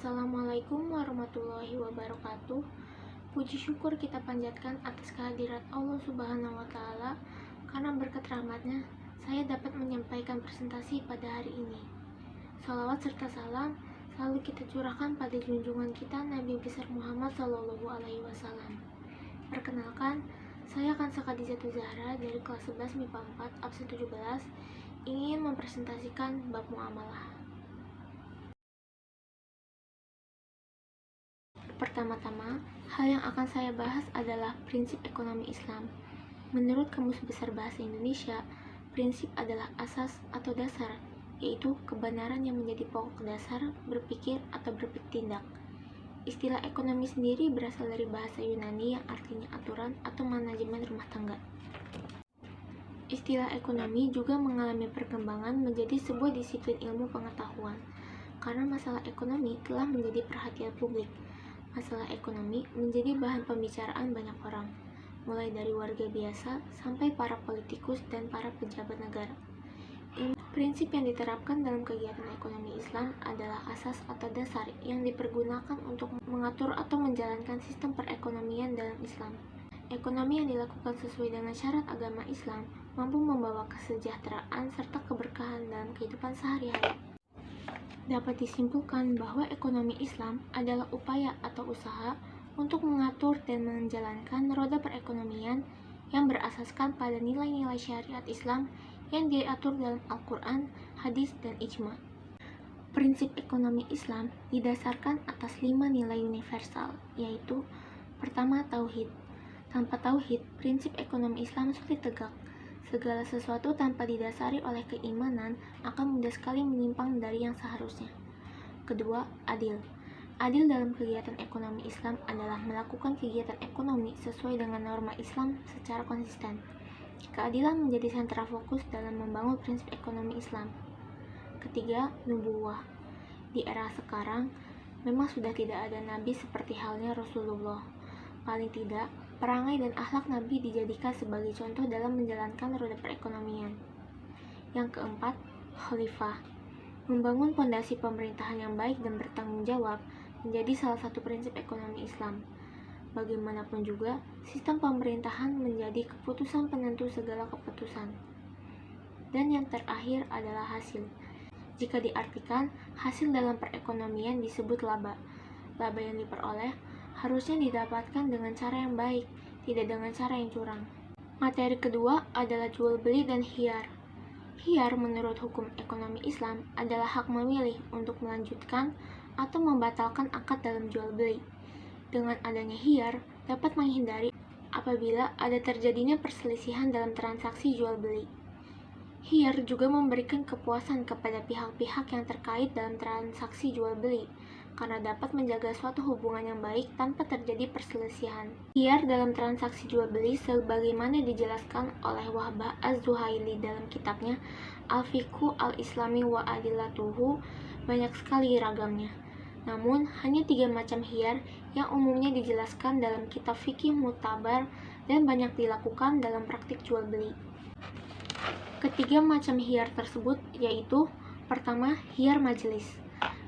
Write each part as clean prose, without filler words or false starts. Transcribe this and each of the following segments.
Assalamualaikum warahmatullahi wabarakatuh. Puji syukur kita panjatkan atas kehadirat Allah Subhanahu wa Ta'ala, karena berkat rahmatnya saya dapat menyampaikan presentasi pada hari ini. Salawat serta salam selalu kita curahkan pada junjungan kita Nabi besar Muhammad Sallallahu Alaihi Wasallam. Perkenalkan, saya Kansa Khadijatul Zahra dari kelas 11 MIPA 4 absen 17 ingin mempresentasikan bab muamalah. Pertama-tama, hal yang akan saya bahas adalah prinsip ekonomi Islam. Menurut Kamus Besar Bahasa Indonesia, prinsip adalah asas atau dasar, yaitu kebenaran yang menjadi pokok dasar berpikir atau bertindak. Istilah ekonomi sendiri berasal dari bahasa Yunani yang artinya aturan atau manajemen rumah tangga. Istilah ekonomi juga mengalami perkembangan menjadi sebuah disiplin ilmu pengetahuan, karena masalah ekonomi telah menjadi perhatian publik. Masalah ekonomi menjadi bahan pembicaraan banyak orang, mulai dari warga biasa sampai para politikus dan para pejabat negara. Prinsip yang diterapkan dalam kegiatan ekonomi Islam adalah asas atau dasar yang dipergunakan untuk mengatur atau menjalankan sistem perekonomian dalam Islam. Ekonomi yang dilakukan sesuai dengan syarat agama Islam mampu membawa kesejahteraan serta keberkahan dalam kehidupan sehari-hari. Dapat disimpulkan bahwa ekonomi Islam adalah upaya atau usaha untuk mengatur dan menjalankan roda perekonomian yang berasaskan pada nilai-nilai syariat Islam yang diatur dalam Al-Quran, hadis, dan ijma. Prinsip ekonomi Islam didasarkan atas 5 nilai universal, yaitu pertama, tauhid. Tanpa tauhid, prinsip ekonomi Islam sulit tegak. Segala sesuatu tanpa didasari oleh keimanan akan mudah sekali menyimpang dari yang seharusnya. Kedua, adil. Adil dalam kegiatan ekonomi Islam adalah melakukan kegiatan ekonomi sesuai dengan norma Islam secara konsisten. Keadilan menjadi sentra fokus dalam membangun prinsip ekonomi Islam. Ketiga, nubuwah. Di era sekarang, memang sudah tidak ada nabi seperti halnya Rasulullah. Paling tidak, perangai dan akhlak Nabi dijadikan sebagai contoh dalam menjalankan roda perekonomian. Yang keempat, khalifah. Membangun pondasi pemerintahan yang baik dan bertanggung jawab menjadi salah satu prinsip ekonomi Islam. Bagaimanapun juga, sistem pemerintahan menjadi keputusan penentu segala keputusan. Dan yang terakhir adalah hasil. Jika diartikan, hasil dalam perekonomian disebut laba. Laba yang diperoleh harusnya didapatkan dengan cara yang baik, tidak dengan cara yang curang. Materi kedua adalah jual beli dan khiyar. Khiyar menurut hukum ekonomi Islam adalah hak memilih untuk melanjutkan atau membatalkan akad dalam jual beli. Dengan adanya khiyar dapat menghindari apabila ada terjadinya perselisihan dalam transaksi jual beli. Khiyar juga memberikan kepuasan kepada pihak-pihak yang terkait dalam transaksi jual beli, karena dapat menjaga suatu hubungan yang baik tanpa terjadi perselisihan. Khiyar dalam transaksi jual beli sebagaimana dijelaskan oleh Wahbah Az-Zuhaili dalam kitabnya Al-Fiqhu Al-Islami wa Adillatuhu banyak sekali ragamnya. Namun, hanya 3 macam khiyar yang umumnya dijelaskan dalam kitab fikih mutabar dan banyak dilakukan dalam praktik jual beli. Ketiga macam khiyar tersebut yaitu: pertama, khiyar majelis.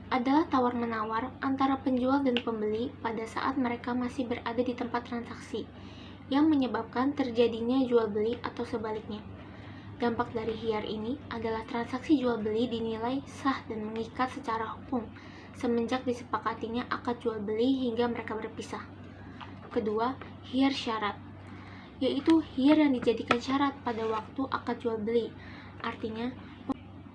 Adalah tawar-menawar antara penjual dan pembeli pada saat mereka masih berada di tempat transaksi, yang menyebabkan terjadinya jual beli atau sebaliknya. Dampak dari khiyar ini adalah transaksi jual beli dinilai sah dan mengikat secara hukum, semenjak disepakatinya akad jual beli hingga mereka berpisah. Kedua, khiyar syarat, yaitu khiyar yang dijadikan syarat pada waktu akad jual beli. Artinya,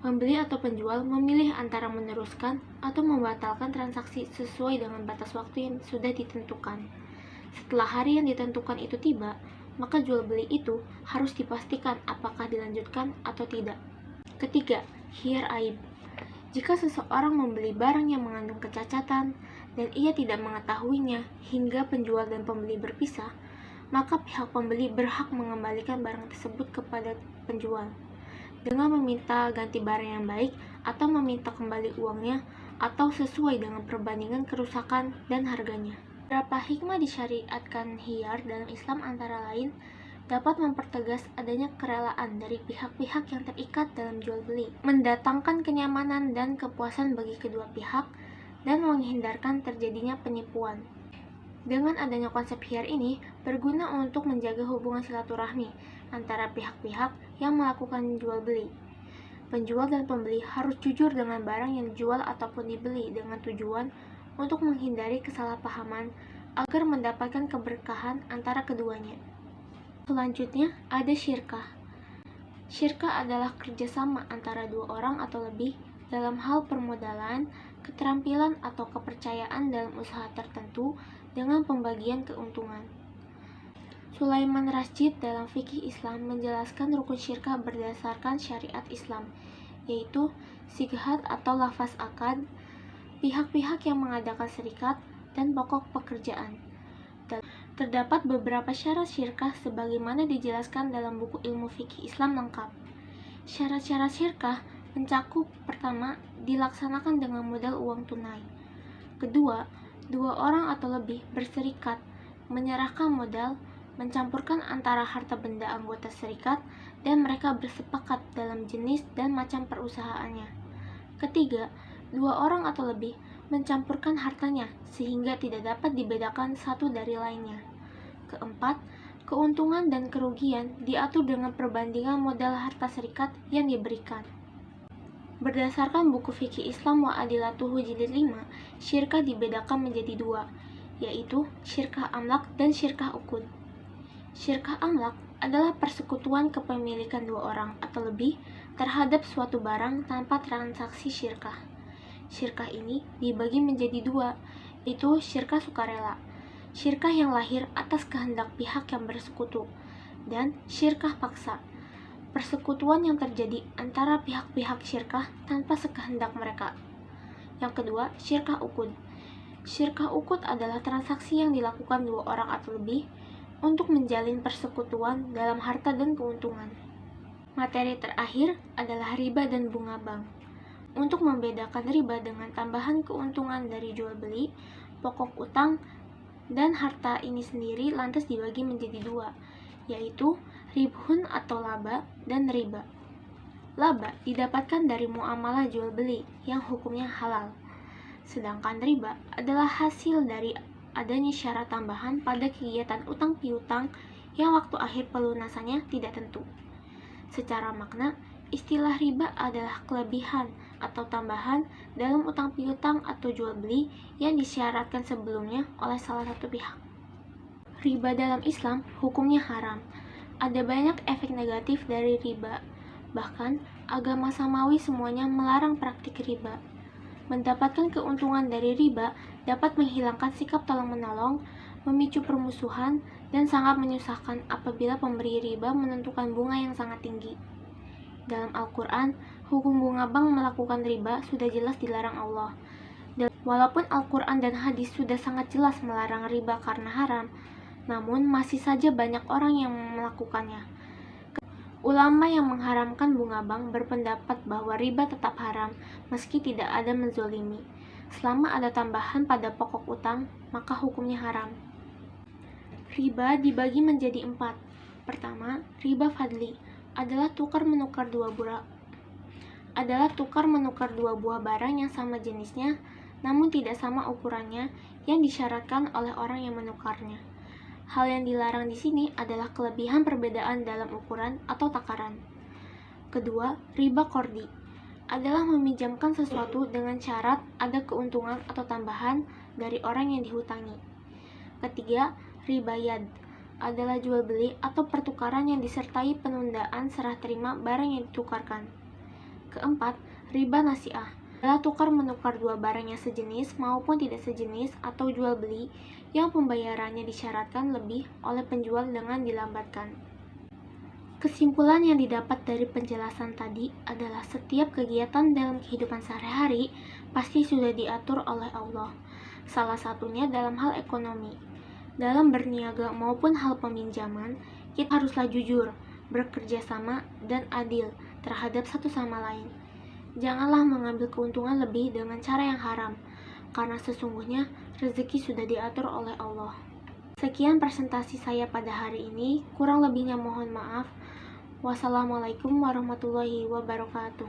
pembeli atau penjual memilih antara meneruskan atau membatalkan transaksi sesuai dengan batas waktu yang sudah ditentukan. Setelah hari yang ditentukan itu tiba, maka jual beli itu harus dipastikan apakah dilanjutkan atau tidak. Ketiga, khiyar aib. Jika seseorang membeli barang yang mengandung kecacatan dan ia tidak mengetahuinya hingga penjual dan pembeli berpisah, maka pihak pembeli berhak mengembalikan barang tersebut kepada penjual dengan meminta ganti barang yang baik atau meminta kembali uangnya atau sesuai dengan perbandingan kerusakan dan harganya. Beberapa hikmah disyariatkan khiyar dalam Islam antara lain dapat mempertegas adanya kerelaan dari pihak-pihak yang terikat dalam jual beli, mendatangkan kenyamanan dan kepuasan bagi kedua pihak, dan menghindarkan terjadinya penipuan. Dengan adanya konsep khiyar ini, berguna untuk menjaga hubungan silaturahmi antara pihak-pihak yang melakukan jual beli. Penjual dan pembeli harus jujur dengan barang yang dijual ataupun dibeli dengan tujuan untuk menghindari kesalahpahaman agar mendapatkan keberkahan antara keduanya. Selanjutnya, ada syirkah. Syirkah adalah kerjasama antara dua orang atau lebih dalam hal permodalan, keterampilan atau kepercayaan dalam usaha tertentu dengan pembagian keuntungan. Sulaiman Rasyid dalam fikih Islam menjelaskan rukun syirkah berdasarkan syariat Islam, yaitu sighat atau lafaz akad, pihak-pihak yang mengadakan serikat, dan pokok pekerjaan. Terdapat beberapa syarat syirkah sebagaimana dijelaskan dalam buku ilmu fikih Islam lengkap. Syarat-syarat syirkah mencakup: pertama, dilaksanakan dengan modal uang tunai. Kedua, dua orang atau lebih berserikat, menyerahkan modal, mencampurkan antara harta benda anggota serikat, dan mereka bersepakat dalam jenis dan macam perusahaannya. Ketiga, dua orang atau lebih mencampurkan hartanya sehingga tidak dapat dibedakan satu dari lainnya. Keempat, keuntungan dan kerugian diatur dengan perbandingan modal harta serikat yang diberikan. Berdasarkan buku fikih Islam wa Adilatuhu jilid 5, syirkah dibedakan menjadi dua, yaitu syirkah amlak dan syirkah uqud. Syirkah amlak adalah persekutuan kepemilikan dua orang atau lebih terhadap suatu barang tanpa transaksi syirkah. Syirkah ini dibagi menjadi dua, yaitu syirkah sukarela, syirkah yang lahir atas kehendak pihak yang bersekutu, dan syirkah paksa, persekutuan yang terjadi antara pihak-pihak syirkah tanpa sekehendak mereka. Yang kedua, syirkah uqud. Syirkah uqud adalah transaksi yang dilakukan dua orang atau lebih untuk menjalin persekutuan dalam harta dan keuntungan. Materi terakhir adalah riba dan bunga bank. Untuk membedakan riba dengan tambahan keuntungan dari jual beli, pokok utang, dan harta ini sendiri lantas dibagi menjadi dua, yaitu ribhun atau laba dan riba. Laba didapatkan dari muamalah jual beli yang hukumnya halal, sedangkan riba adalah hasil dari adanya syarat tambahan pada kegiatan utang piutang yang waktu akhir pelunasannya tidak tentu. Secara makna, istilah riba adalah kelebihan atau tambahan dalam utang piutang atau jual beli yang disyaratkan sebelumnya oleh salah satu pihak. Riba dalam Islam hukumnya haram. Ada banyak efek negatif dari riba. Bahkan, agama samawi semuanya melarang praktik riba. Mendapatkan keuntungan dari riba dapat menghilangkan sikap tolong-menolong, memicu permusuhan, dan sangat menyusahkan apabila pemberi riba menentukan bunga yang sangat tinggi. Dalam Al-Quran, hukum bunga bank melakukan riba sudah jelas dilarang Allah. Dan walaupun Al-Quran dan hadis sudah sangat jelas melarang riba karena haram, namun masih saja banyak orang yang melakukannya. Ulama yang mengharamkan bunga bank berpendapat bahwa riba tetap haram meski tidak ada menzolimi. Selama ada tambahan pada pokok utang, maka hukumnya haram. Riba dibagi menjadi 4. Pertama, riba fadli adalah tukar menukar dua buah barang yang sama jenisnya namun tidak sama ukurannya yang disyaratkan oleh orang yang menukarnya. Hal yang dilarang di sini adalah kelebihan perbedaan dalam ukuran atau takaran. Kedua, riba kordi adalah meminjamkan sesuatu dengan syarat ada keuntungan atau tambahan dari orang yang dihutangi. Ketiga, riba yad adalah jual beli atau pertukaran yang disertai penundaan serah terima barang yang ditukarkan. Keempat, riba nasi'ah adalah tukar menukar dua barang yang sejenis maupun tidak sejenis atau jual beli yang pembayarannya disyaratkan lebih oleh penjual dengan dilambatkan. Kesimpulan yang didapat dari penjelasan tadi adalah setiap kegiatan dalam kehidupan sehari-hari pasti sudah diatur oleh Allah, salah satunya dalam hal ekonomi. Dalam berniaga maupun hal peminjaman, kita haruslah jujur, bekerja sama, dan adil terhadap satu sama lain. Janganlah mengambil keuntungan lebih dengan cara yang haram, karena sesungguhnya rezeki sudah diatur oleh Allah. Sekian presentasi saya pada hari ini, kurang lebihnya mohon maaf. Wassalamualaikum warahmatullahi wabarakatuh.